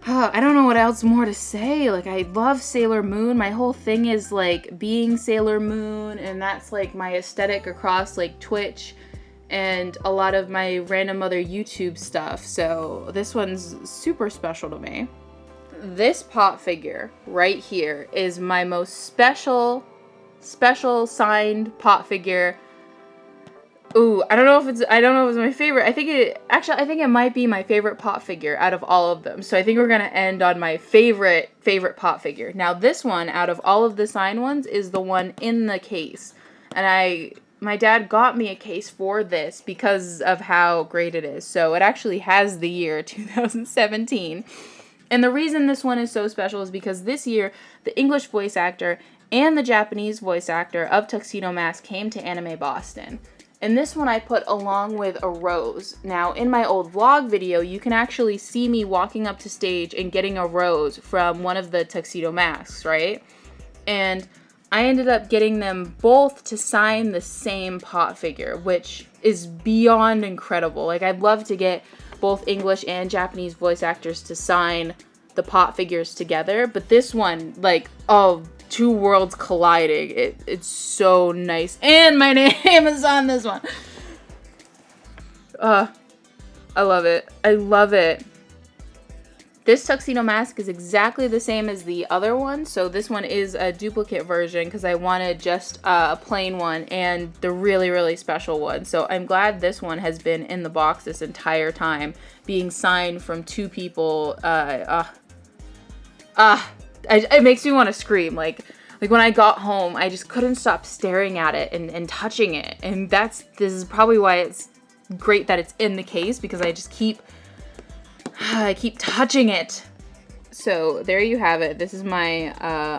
I don't know what else more to say. Like, I love Sailor Moon. My whole thing is like being Sailor Moon, and that's like my aesthetic across like Twitch and a lot of my random other YouTube stuff. So this one's super special to me. This pop figure right here is my most special signed pop figure. Ooh, I don't know if it's my favorite. I think it might be my favorite pop figure out of all of them. So I think we're gonna end on my favorite pop figure. Now this one, out of all of the signed ones, is the one in the case. And my dad got me a case for this because of how great it is. So it actually has the year 2017. And the reason this one is so special is because this year, the English voice actor and the Japanese voice actor of Tuxedo Mask came to Anime Boston. And this one I put along with a rose. Now, in my old vlog video, you can actually see me walking up to stage and getting a rose from one of the Tuxedo Masks, right? And I ended up getting them both to sign the same pop figure, which is beyond incredible. Like, I'd love to get both English and Japanese voice actors to sign the pop figures together, but this one, like, oh, two worlds colliding. It's so nice. And my name is on this one. I love it. I love it. This tuxedo mask is exactly the same as the other one, so this one is a duplicate version because I wanted just a plain one and the really, really special one. So I'm glad this one has been in the box this entire time, being signed from two people. It makes me want to scream. Like when I got home, I just couldn't stop staring at it and touching it. And this is probably why it's great that it's in the case, because I just keep touching it. So there you have it. This is my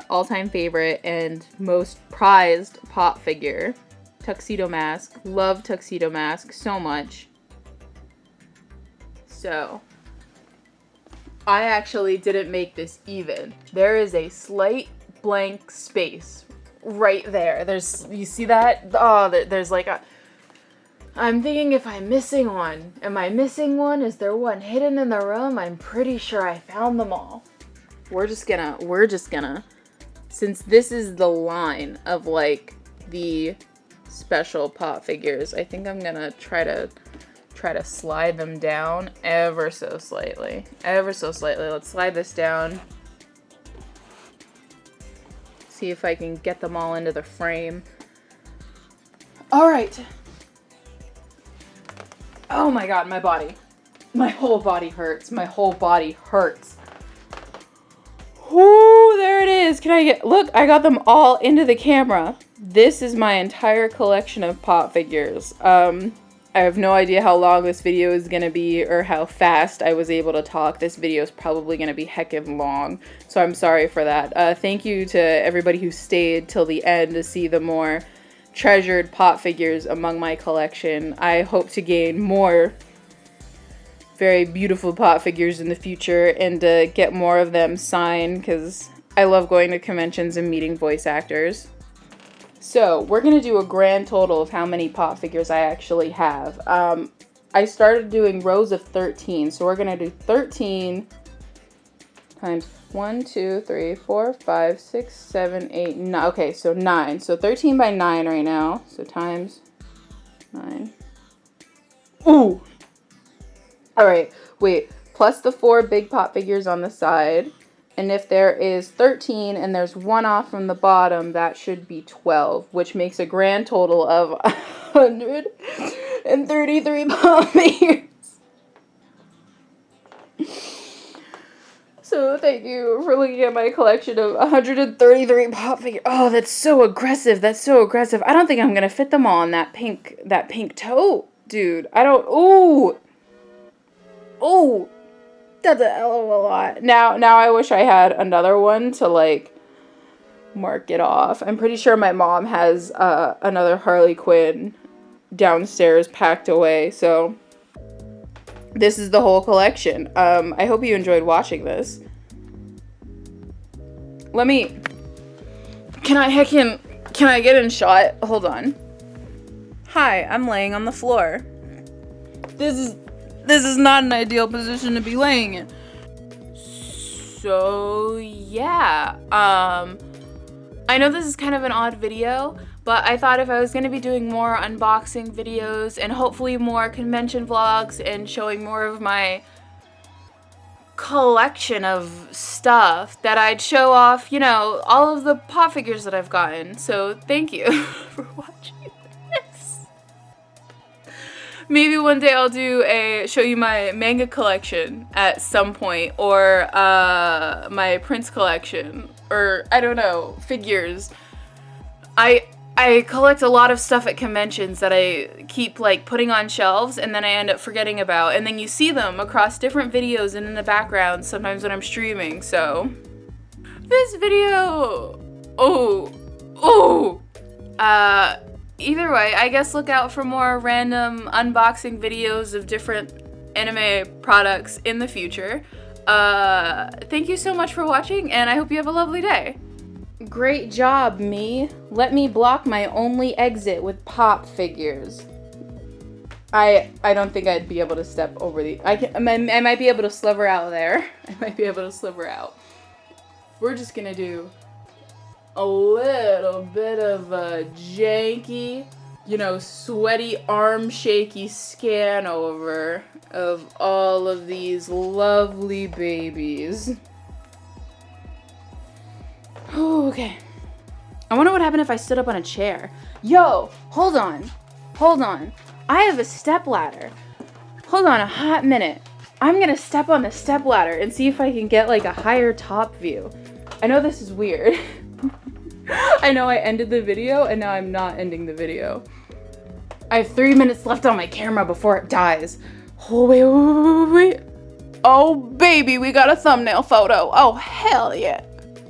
all-time favorite and most prized pop figure. Tuxedo mask. Love tuxedo mask so much. So I actually didn't make this even. There is a slight blank space right there. You see that? Oh, there's like a... I'm thinking if I'm missing one. Am I missing one? Is there one hidden in the room? I'm pretty sure I found them all. We're just gonna, since this is the line of like the special pop figures, I think I'm gonna try to slide them down ever so slightly. Ever so slightly. Let's slide this down. See if I can get them all into the frame. All right. Oh my god, my body. My whole body hurts. My whole body hurts. Ooh, there it is. Look, I got them all into the camera. This is my entire collection of pop figures. I have no idea how long this video is going to be or how fast I was able to talk. This video is probably going to be heckin' long, so I'm sorry for that. Thank you to everybody who stayed till the end to see the more treasured pop figures among my collection. I hope to gain more very beautiful pop figures in the future and to get more of them signed, because I love going to conventions and meeting voice actors. So we're gonna do a grand total of how many pop figures I actually have. I started doing rows of 13, so we're gonna do 13 times 1, 2, 3, 4, 5, 6, 7, 8, 9. Okay, so 9. So 13 by 9 right now. So times 9. Ooh! Alright, wait. Plus the 4 big pop figures on the side. And if there is 13 and there's 1 off from the bottom, that should be 12, which makes a grand total of 133 pop figures. So thank you for looking at my collection of 133 pop figures. Oh, that's so aggressive. That's so aggressive. I don't think I'm gonna fit them all in that pink tote, dude. I don't. Ooh. Ooh. That's a hell of a lot. Now I wish I had another one to like mark it off. I'm pretty sure my mom has another Harley Quinn downstairs packed away. So this is the whole collection. I hope you enjoyed watching this. Can I get in shot? Hold on. Hi, I'm laying on the floor. This is not an ideal position to be laying in. So yeah, I know this is kind of an odd video, but I thought if I was going to be doing more unboxing videos and hopefully more convention vlogs and showing more of my collection of stuff, that I'd show off, you know, all of the pop figures that I've gotten. So thank you for watching this. Maybe one day I'll show you my manga collection at some point, or my Prince collection, or I don't know, figures. I collect a lot of stuff at conventions that I keep like putting on shelves and then I end up forgetting about, and then you see them across different videos and in the background sometimes when I'm streaming. So this video, either way, I guess look out for more random unboxing videos of different anime products in the future. Thank you so much for watching, and I hope you have a lovely day. Great job, me. Let me block my only exit with pop figures. I don't think I'd be able to step over the... I might be able to sliver out there. I might be able to sliver out. We're just gonna do a little bit of a janky, you know, sweaty, arm shaky scan over of all of these lovely babies. Okay. I wonder what happened if I stood up on a chair. Yo, hold on. Hold on. I have a step ladder. Hold on a hot minute. I'm gonna step on the step ladder and see if I can get like a higher top view. I know this is weird. I know I ended the video and now I'm not ending the video. I have 3 minutes left on my camera before it dies. Oh, wait. Oh, baby, we got a thumbnail photo. Oh, hell yeah.